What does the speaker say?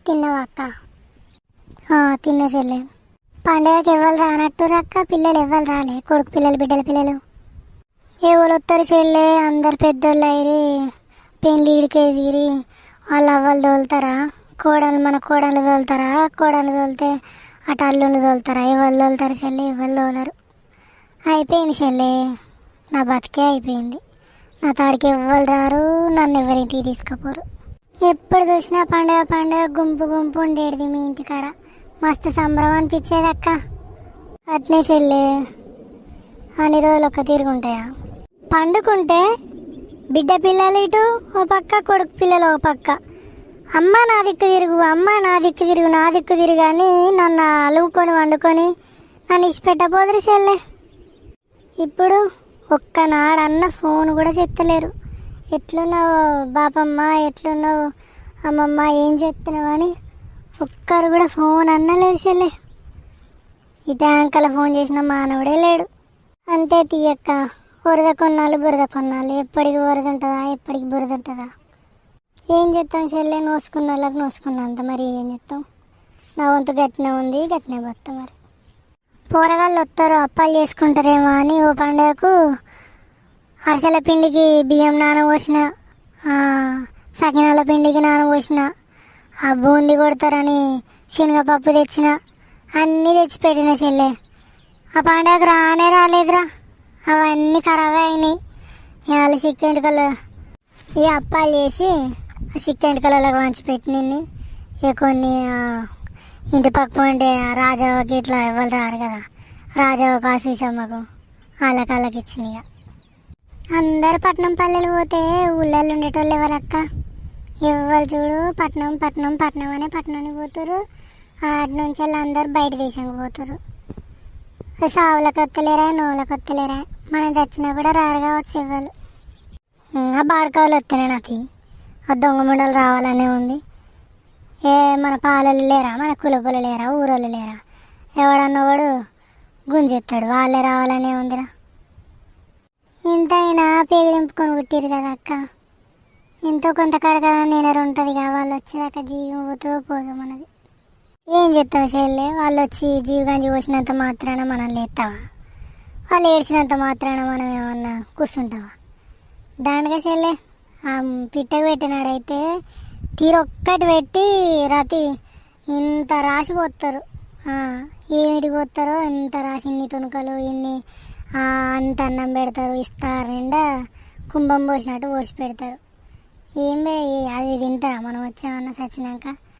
తిన్నావా అక్క? తిన్న చెల్లె. పండుగకి ఎవరు రానట్టు అక్క? పిల్లలు ఎవరు రాలే? కొడుకు పిల్లలు బిడ్డల పిల్లలు ఎవరు వస్తారు చెల్లె? అందరు పెద్దోళ్ళు అయ్యి పెళ్ళి ఇడికి ఎదిగిరి. వాళ్ళు అవ్వలు తోలుతారా? మన కోడలు తోలుతారా? కోడలు తోలితే అటు అల్లుళ్ళు తోలుతారా? ఎవరు తోలుతారు చెల్లె? ఎవరు తోలరు. అయిపోయింది చెల్లె, నా బతికే అయిపోయింది. నా తాడికి ఎవ్వరు రారు, నన్ను ఎవరింటికి తీసుకుపోరు. ఎప్పుడు చూసినా పండుగ పండుగ గుంపు గుంపు ఉండేది మీ ఇంటికాడ. మస్తు సంబరం అనిపించేది అక్క. అట్నే చెల్లె, అన్ని రోజులు ఒక్క తిరుగుంటాయా? పండుకుంటే బిడ్డ పిల్లలు ఇటు ఓ పక్క, కొడుకు పిల్లలు ఓ పక్క. అమ్మ నా దిక్కు తిరుగు, అమ్మ నా దిక్కు తిరుగు, నా దిక్కు తిరుగు అని నన్ను అలుముకొని వండుకొని నన్ను ఇచ్చిపెట్టబోదురు చెల్లె. ఇప్పుడు ఒక్కనాడన్న ఫోన్ కూడా చెత్తలేరు. ఎట్లున్నావు బాపమ్మ, ఎట్లున్నావు అమ్మమ్మ, ఏం చెప్తున్నావు అని ఒక్కరు కూడా ఫోన్ అన్నలేదు చెల్లె. ఈ ట్యాంకల ఫోన్ చేసిన మానవుడే లేడు. అంతే తీయక్క, బురద కొన్నాళ్ళు బురద కొన్నాళ్ళు. ఎప్పటికి బురద ఉంటుందా? ఎప్పటికి బురద ఉంటుందా? ఏం చేస్తాం చెల్లె, నోసుకున్న వాళ్ళకి నోసుకున్నంత. మరి ఏం చేస్తాం? నా వంతు గట్టినే ఉంది, గట్టినే పోతాం. మరి పోరగాళ్ళు వస్తారు, అప్పాలు చేసుకుంటారేమో అని ఓ పండుగకు అరిసెల పిండికి బియ్యం నానబోసిన, సకినాల పిండికి నానబోసిన, ఆ బూందీ కొడతారని శనగపప్పు తెచ్చిన, అన్నీ తెచ్చిపెట్టిన చెల్లె. ఆ పండుగకు రానే రాలేదురా, అవన్నీ ఖరాబే అయినాయి. వాళ్ళు చిక్కెంటుకలు ఈ అప్పాలు చేసి ఆ చిక్కెంటుకలలో పంచిపెట్టినన్ని. ఇక కొన్ని ఇంటి పక్క ఉండే రాజాకి ఇట్లా ఎవరు రారు కదా, రాజాకు ఆశీషమ్మకు వాళ్ళకి ఇచ్చినాయి. అందరు పట్నం పల్లెలు పోతే ఊళ్ళల్లో ఉండేటోళ్ళు ఎవరక్క? ఎవరు చూడు పట్నం పట్నం పట్నం అనే పట్నానికి పోతారు. ఆటి నుంచి అందరు బయట దేశంకి పోతారు. సావులకు వస్తలేరా, నోవులకు వస్తలేరా? మనం చచ్చినా కూడా రారు కావచ్చు ఎవరు. ఆ బాడకావులు వస్తేనే నాకు ఆ దొంగ ముండలు రావాలనే ఉంది. మన పాలలు లేరా? మన కులపులు లేరా? ఊరోళ్ళు లేరా? ఎవడన్నా వాడు గుంజెత్తాడు, వాళ్ళే రావాలనే ఉందిరా. ఇంతైనా పేరు దింపుకొని పుట్టిరు కదా అక్క. ఎంతో కొంత కడగా నేనరు ఉంటుంది కదా, వాళ్ళు వచ్చేదాకా జీవం పోతూ పోదు మనది. ఏం చెప్తావు చెల్లె? వాళ్ళు వచ్చి జీవగాంజి పోసినంత మాత్రాన మనం లేస్తావా? వాళ్ళు ఏడ్చినంత మాత్రాన మనం ఏమన్నా కూర్చుంటావా? దానిగా చెల్లె, పిట్టకు పెట్టినాడైతే తీరొక్కటి పెట్టి రతి ఇంత రాసి పోతారు. ఏమిటి పోతారో ఇంత రాసి, ఇన్ని తుణుకలు, ఇన్ని అంత అన్నం పెడతారు, ఇస్తారు నిండా కుంభం పోసినట్టు పోసి పెడతారు. అది తింటారా మనం వచ్చామన్నా చచ్చినాక?